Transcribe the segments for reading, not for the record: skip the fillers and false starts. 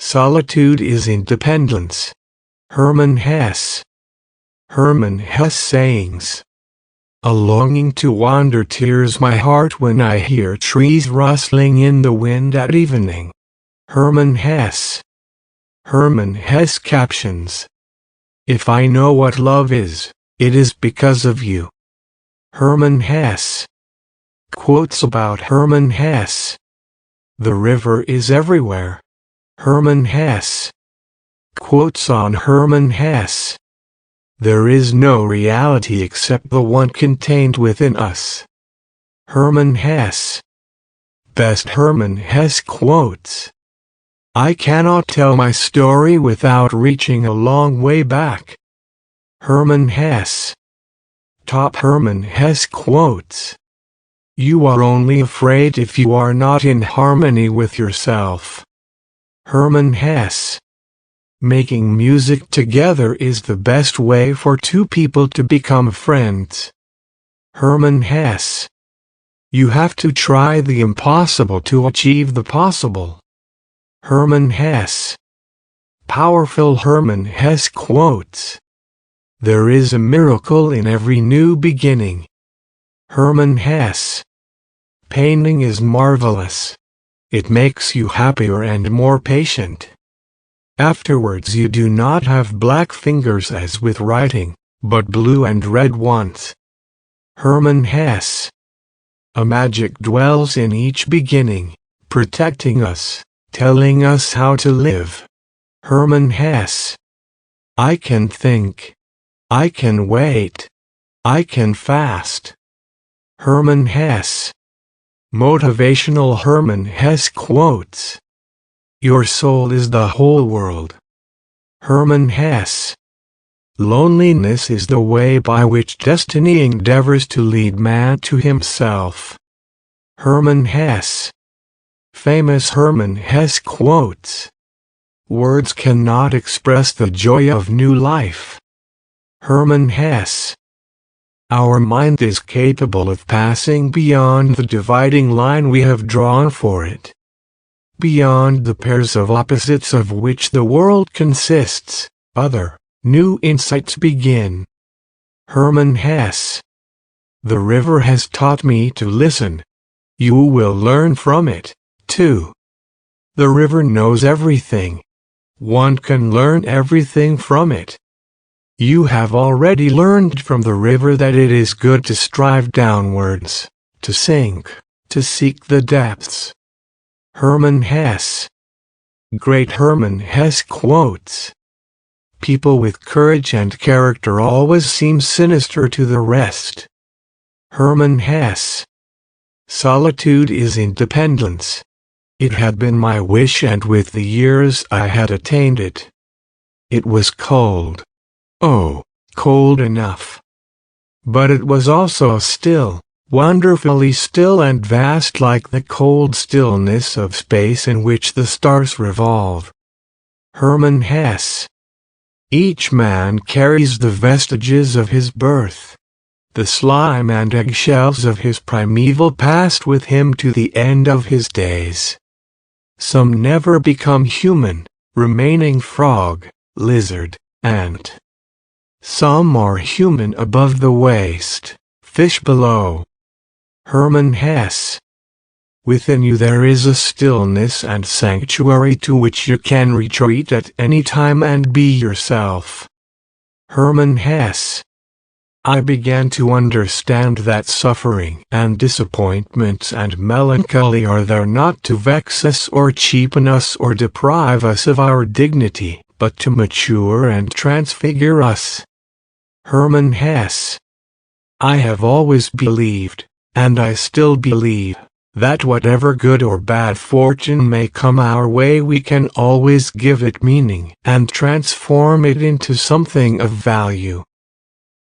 Solitude is independence. Hermann Hesse. Hermann Hesse sayings. A longing to wander tears my heart when I hear trees rustling in the wind at evening. Hermann Hesse. Hermann Hesse captions. If I know what love is, it is because of you. Hermann Hesse. Quotes about Hermann Hesse. The river is everywhere. Hermann Hesse. Quotes on Hermann Hesse. There is no reality except the one contained within us. Hermann Hesse. Best Hermann Hesse quotes. I cannot tell my story without reaching a long way back. Hermann Hesse. Top Hermann Hesse quotes. You are only afraid if you are not in harmony with yourself. Hermann Hesse. Making music together is the best way for two people to become friends. Hermann Hesse. You have to try the impossible to achieve the possible. Hermann Hesse. Powerful Hermann Hesse quotes. There is a miracle in every new beginning. Hermann Hesse. Painting is marvelous. It makes you happier and more patient. Afterwards you do not have black fingers as with writing, but blue and red ones. Hermann Hesse. A magic dwells in each beginning, protecting us, telling us how to live. Hermann Hesse. I can think. I can wait. I can fast. Hermann Hesse. Motivational Hermann Hesse quotes. Your soul is the whole world. Hermann Hesse. Loneliness is the way by which destiny endeavors to lead man to himself. Hermann Hesse. Famous Hermann Hesse quotes. Words cannot express the joy of new life. Hermann Hesse. Our mind is capable of passing beyond the dividing line we have drawn for it. Beyond the pairs of opposites of which the world consists, other, new insights begin. Hermann Hesse. The river has taught me to listen. You will learn from it, too. The river knows everything. One can learn everything from it. You have already learned from the river that it is good to strive downwards, to sink, to seek the depths. Hermann Hesse. Great Hermann Hesse quotes. People with courage and character always seem sinister to the rest. Hermann Hesse. Solitude is independence. It had been my wish, and with the years I had attained it. It was cold. Oh, cold enough. But it was also still, wonderfully still and vast, like the cold stillness of space in which the stars revolve. Hermann Hesse. Each man carries the vestiges of his birth, the slime and eggshells of his primeval past with him to the end of his days. Some never become human, remaining frog, lizard, ant. Some are human above the waist, fish below. Hermann Hesse. Within you there is a stillness and sanctuary to which you can retreat at any time and be yourself. Hermann Hesse. I began to understand that suffering and disappointments and melancholy are there not to vex us or cheapen us or deprive us of our dignity, but to mature and transfigure us. Hermann Hesse. I have always believed, and I still believe, that whatever good or bad fortune may come our way we can always give it meaning and transform it into something of value.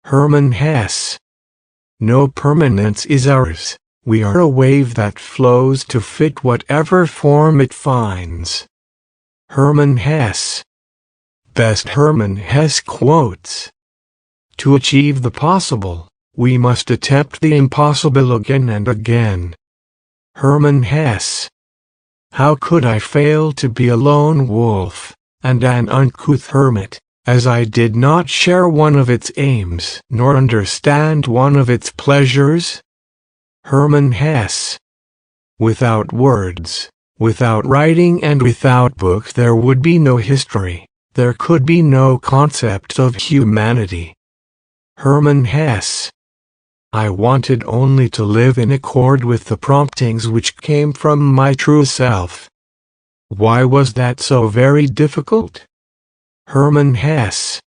Hermann Hesse. No permanence is ours, we are a wave that flows to fit whatever form it finds. Hermann Hesse. Best Hermann Hesse quotes. To achieve the possible, we must attempt the impossible again and again. Hermann Hesse. How could I fail to be a lone wolf, and an uncouth hermit, as I did not share one of its aims, nor understand one of its pleasures? Hermann Hesse. Without words, without writing and without books there would be no history, there could be no concept of humanity. Hermann Hesse. I wanted only to live in accord with the promptings which came from my true self. Why was that so very difficult? Hermann Hesse.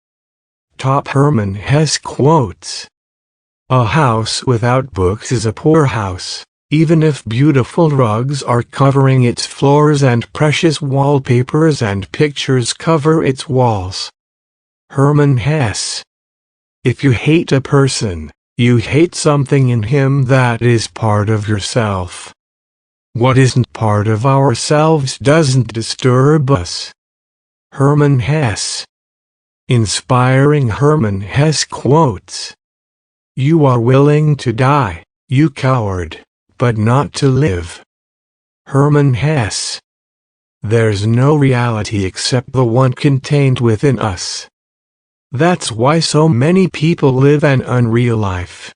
Top Hermann Hesse quotes. A house without books is a poor house, even if beautiful rugs are covering its floors and precious wallpapers and pictures cover its walls. Hermann Hesse. If you hate a person, you hate something in him that is part of yourself. What isn't part of ourselves doesn't disturb us. Hermann Hesse. Inspiring Hermann Hesse quotes. You are willing to die, you coward, but not to live. Hermann Hesse. There's no reality except the one contained within us. That's why so many people live an unreal life.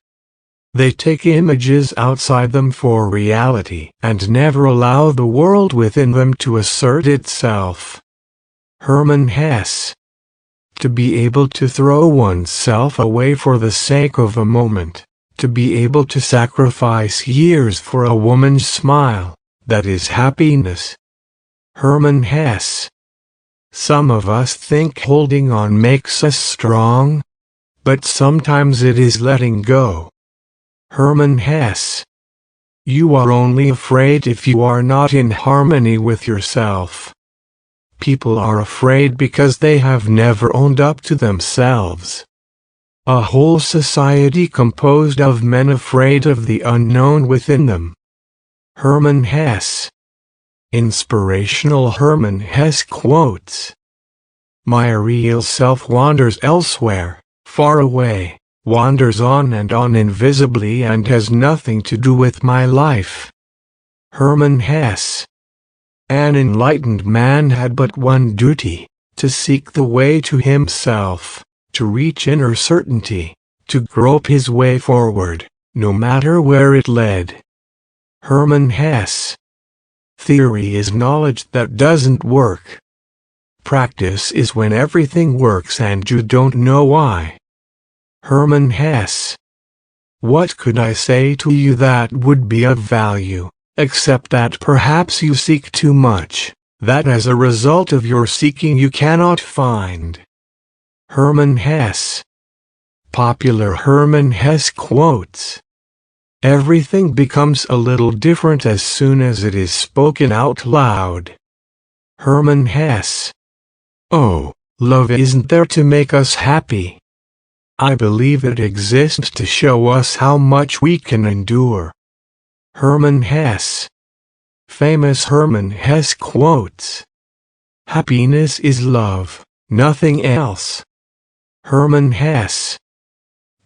They take images outside them for reality and never allow the world within them to assert itself. Hermann Hesse. To be able to throw oneself away for the sake of a moment, to be able to sacrifice years for a woman's smile, that is happiness. Hermann Hesse. Some of us think holding on makes us strong, but sometimes it is letting go. Hermann Hesse. You are only afraid if you are not in harmony with yourself. People are afraid because they have never owned up to themselves. A whole society composed of men afraid of the unknown within them. Hermann Hesse. Inspirational Hermann Hesse quotes. My real self wanders elsewhere, far away, wanders on and on invisibly and has nothing to do with my life. Hermann Hesse. An enlightened man had but one duty, to seek the way to himself, to reach inner certainty, to grope his way forward, no matter where it led. Hermann Hesse. Theory is knowledge that doesn't work. Practice is when everything works and you don't know why. Hermann Hesse. What could I say to you that would be of value, except that perhaps you seek too much, that as a result of your seeking you cannot find. Hermann Hesse. Popular Hermann Hesse quotes. Everything becomes a little different as soon as it is spoken out loud. Hermann Hesse. Oh, love isn't there to make us happy. I believe it exists to show us how much we can endure. Hermann Hesse. Famous Hermann Hesse quotes. Happiness is love, nothing else. Hermann Hesse.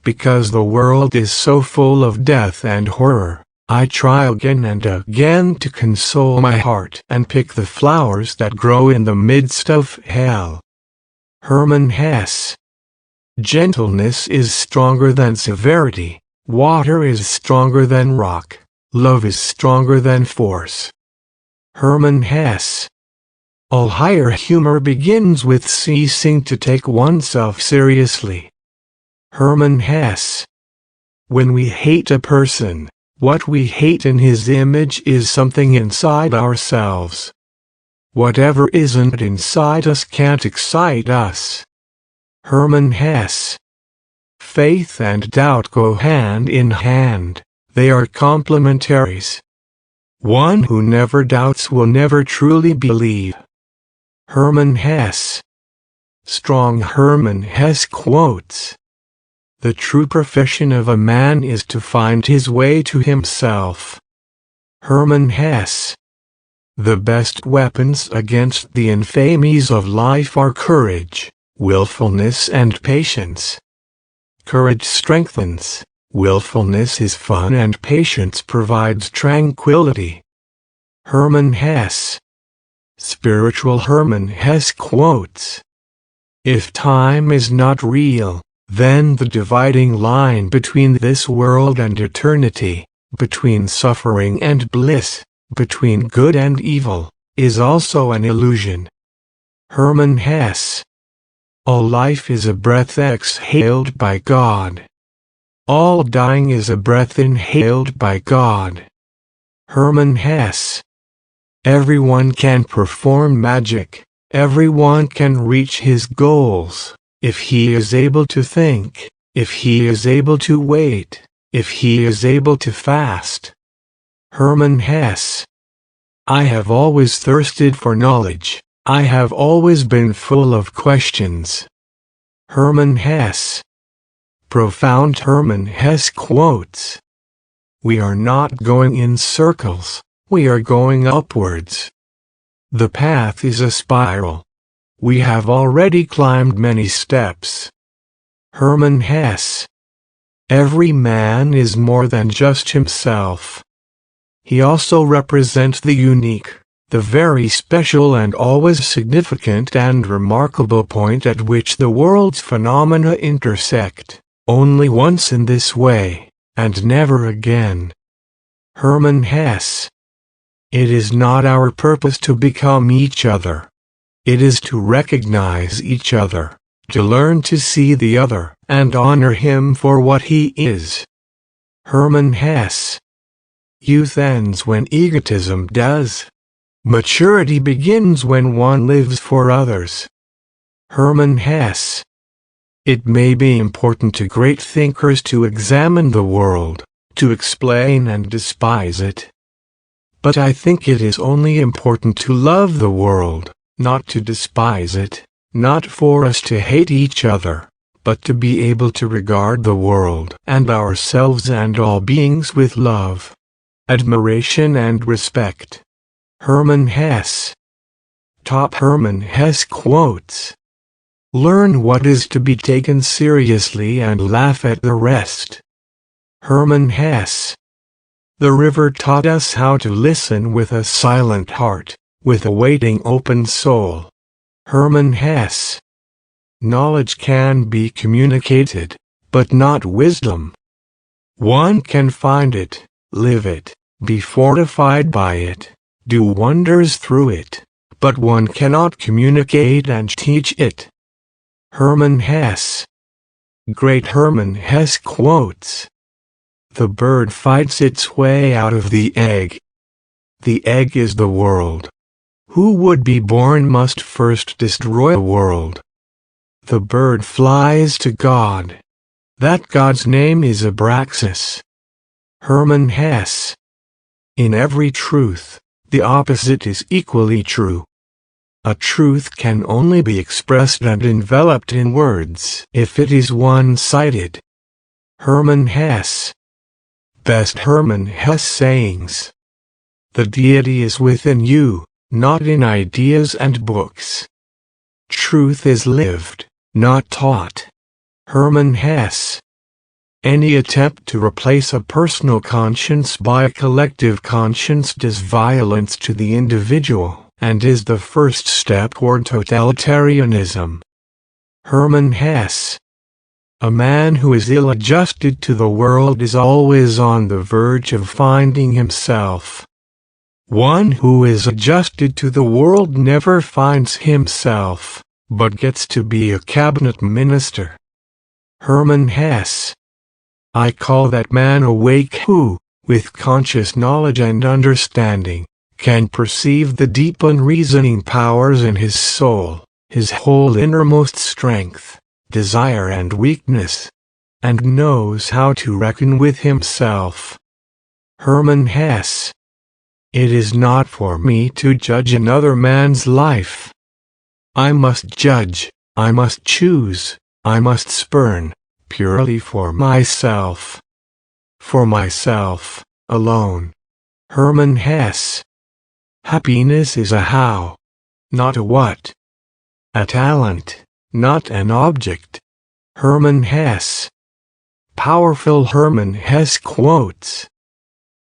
Because the world is so full of death and horror, I try again and again to console my heart and pick the flowers that grow in the midst of hell. Hermann Hesse. Gentleness is stronger than severity, water is stronger than rock, love is stronger than force. Hermann Hesse. All higher humor begins with ceasing to take oneself seriously. Hermann Hesse. When we hate a person, what we hate in his image is something inside ourselves. Whatever isn't inside us can't excite us. Hermann Hesse. Faith and doubt go hand in hand, they are complementaries. One who never doubts will never truly believe. Hermann Hesse. Strong Hermann Hesse quotes. The true profession of a man is to find his way to himself. Hermann Hesse. The best weapons against the infamies of life are courage, willfulness and patience. Courage strengthens, willfulness is fun and patience provides tranquility. Hermann Hesse. Spiritual Hermann Hesse quotes: "If time is not real, then the dividing line between this world and eternity, between suffering and bliss, between good and evil, is also an illusion." Hermann Hesse. All life is a breath exhaled by God. All dying is a breath inhaled by God. Hermann Hesse. Everyone can perform magic, everyone can reach his goals, if he is able to think, if he is able to wait, if he is able to fast. Hermann Hesse. I have always thirsted for knowledge, I have always been full of questions. Hermann Hesse. Profound Hermann Hesse quotes: "We are not going in circles, we are going upwards. The path is a spiral. We have already climbed many steps." Hermann Hesse. Every man is more than just himself. He also represents the unique, the very special and always significant and remarkable point at which the world's phenomena intersect, only once in this way, and never again. Hermann Hesse. It is not our purpose to become each other. It is to recognize each other, to learn to see the other, and honor him for what he is. Hermann Hesse. Youth ends when egotism does. Maturity begins when one lives for others. Hermann Hesse. It may be important to great thinkers to examine the world, to explain and despise it. But I think it is only important to love the world, not to despise it, not for us to hate each other, but to be able to regard the world and ourselves and all beings with love, admiration and respect. Hermann Hesse. Top Hermann Hesse quotes: "Learn what is to be taken seriously and laugh at the rest." Hermann Hesse. The river taught us how to listen with a silent heart, with a waiting open soul. Hermann Hesse. Knowledge can be communicated, but not wisdom. One can find it, live it, be fortified by it, do wonders through it, but one cannot communicate and teach it. Hermann Hesse. Great Hermann Hesse quotes: "The bird fights its way out of the egg. The egg is the world. Who would be born must first destroy the world. The bird flies to God. That God's name is Abraxas." Hermann Hesse. In every truth, the opposite is equally true. A truth can only be expressed and enveloped in words if it is one-sided. Hermann Hesse. Best Hermann Hesse sayings: "The deity is within you, not in ideas and books. Truth is lived, not taught." Hermann Hesse. Any attempt to replace a personal conscience by a collective conscience does violence to the individual, and is the first step toward totalitarianism. Hermann Hesse. A man who is ill-adjusted to the world is always on the verge of finding himself. One who is adjusted to the world never finds himself, but gets to be a cabinet minister. Hermann Hesse. I call that man awake who, with conscious knowledge and understanding, can perceive the deep unreasoning powers in his soul, his whole innermost strength, desire and weakness, and knows how to reckon with himself. Hermann Hesse. It is not for me to judge another man's life. I must judge, I must choose, I must spurn, purely for myself. For myself, alone. Hermann Hesse. Happiness is a how, not a what. A talent, not an object. Hermann Hesse. Powerful Hermann Hesse quotes: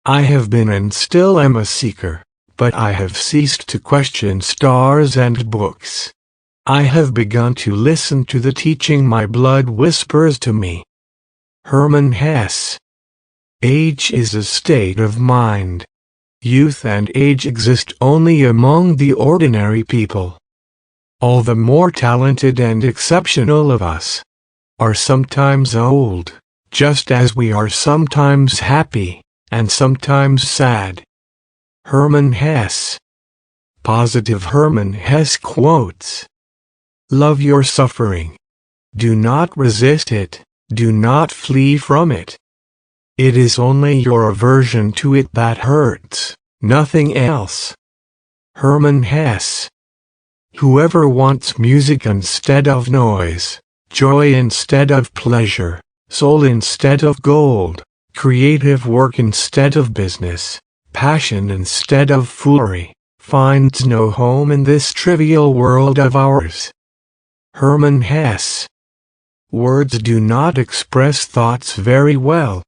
I have been and still am a seeker, but I have ceased to question stars and books. I have begun to listen to the teaching my blood whispers to me. Hermann Hesse. Age is a state of mind. Youth and age exist only among the ordinary people. All the more talented and exceptional of us are sometimes old, just as we are sometimes happy and sometimes sad. Hermann Hesse. Positive Hermann Hesse quotes: "Love your suffering. Do not resist it, do not flee from it. It is only your aversion to it that hurts, nothing else." Hermann Hesse. Whoever wants music instead of noise, joy instead of pleasure, soul instead of gold, creative work instead of business, passion instead of foolery, finds no home in this trivial world of ours. Hermann Hesse. Words do not express thoughts very well.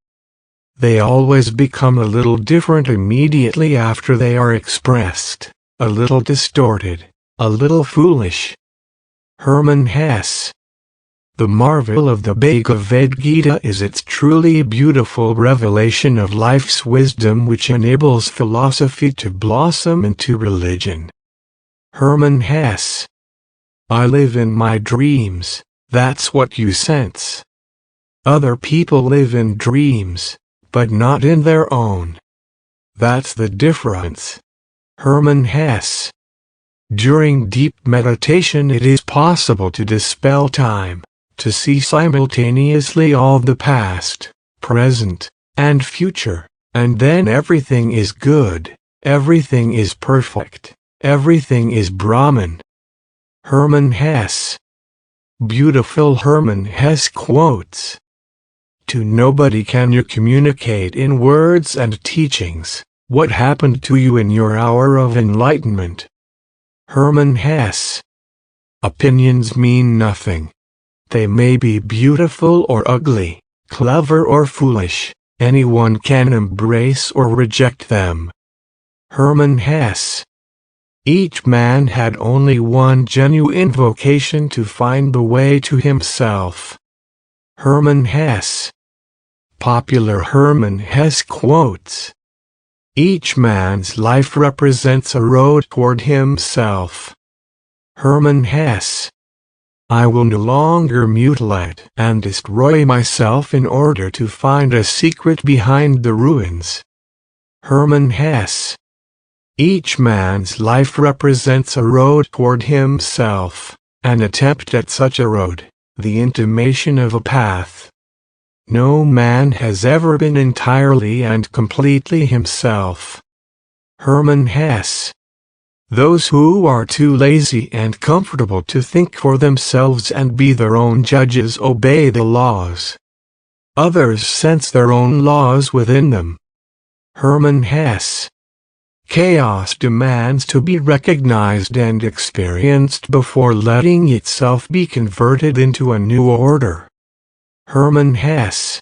They always become a little different immediately after they are expressed, a little distorted, a little foolish. Hermann Hesse. The marvel of the Bhagavad Gita is its truly beautiful revelation of life's wisdom, which enables philosophy to blossom into religion. Hermann Hesse. I live in my dreams, that's what you sense. Other people live in dreams, but not in their own. That's the difference. Hermann Hesse. During deep meditation it is possible to dispel time, to see simultaneously all the past, present, and future, and then everything is good, everything is perfect, everything is Brahman. Hermann Hesse. Beautiful Hermann Hesse quotes: "To nobody can you communicate in words and teachings what happened to you in your hour of enlightenment." Hermann Hesse. Opinions mean nothing. They may be beautiful or ugly, clever or foolish, anyone can embrace or reject them. Hermann Hesse. Each man had only one genuine vocation, to find the way to himself. Hermann Hesse. Popular Hermann Hesse quotes: "Each man's life represents a road toward himself." Hermann Hesse. I will no longer mutilate and destroy myself in order to find a secret behind the ruins. Hermann Hesse. Each man's life represents a road toward himself, an attempt at such a road, the intimation of a path. No man has ever been entirely and completely himself. Hermann Hesse. Those who are too lazy and comfortable to think for themselves and be their own judges obey the laws. Others sense their own laws within them. Hermann Hesse. Chaos demands to be recognized and experienced before letting itself be converted into a new order. Hermann Hesse.